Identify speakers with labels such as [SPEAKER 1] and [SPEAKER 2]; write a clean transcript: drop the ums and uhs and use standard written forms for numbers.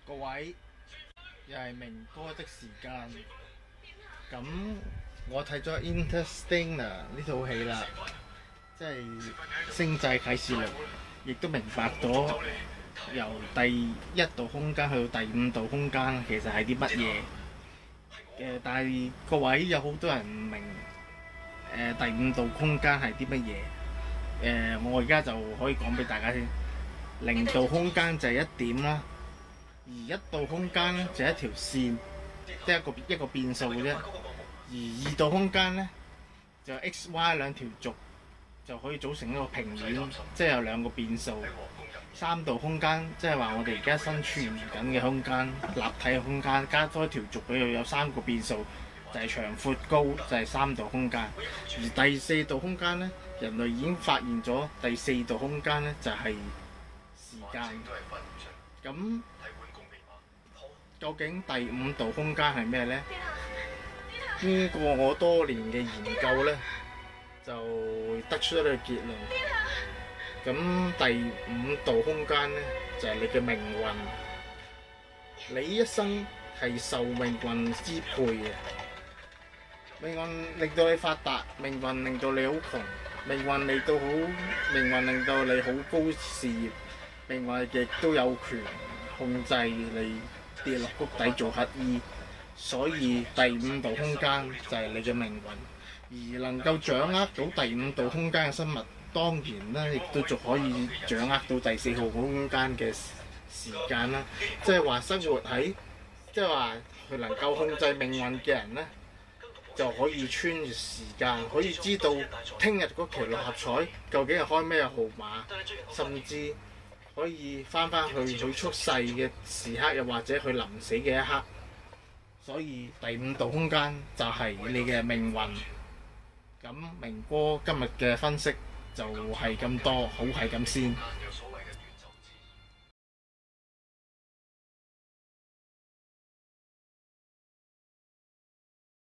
[SPEAKER 1] 各位，又係明哥的時間。咁我睇咗《Interstellar》呢套戲啦，即係《星際啟示錄》，亦都明白咗由第一度空間去到第五度空間其實係啲乜嘢。但係各位有好多人唔明第五度空間係啲乜嘢。我而家就可以講俾大家聽，零度空間就係一點啦。而一度空間咧就係一條線，即係一個變數嘅啫。而二度空間咧就 X、Y 兩條軸就可以組成一個平面，即係有兩個變數。三度空間即係話我哋而家身處緊嘅空間，立體嘅空間，加多一條軸俾佢有三個變數，就係長、闊、高，就係三度空間。而第四度空間咧，人類已經發現咗第四度空間咧就係時間。咁究竟第五度空間係咩呢？經過我多年嘅研究呢，就得出一個結論。咁第五度空間呢，就係你嘅命運。你一生係受命運支配嘅。命運令到你發達，命運令到你好窮，命運令到你好高事業，命運亦都有權控制你跌落谷底做乞衣。所以第五度空間就係你嘅命運。而能夠掌握到第五度空間嘅生物，當然啦，亦都仲可以掌握到第四號空間嘅時間啦。即係話生活喺，即係話佢能夠控制命運嘅人呢，就可以穿越時間，可以知道聽日嗰期六合彩究竟係開咩號碼，甚至可以翻去佢出世嘅時刻，又或者佢臨死嘅一刻。所以第五度空間就係你嘅命運。咁明哥今日嘅分析就係咁多，好係咁先。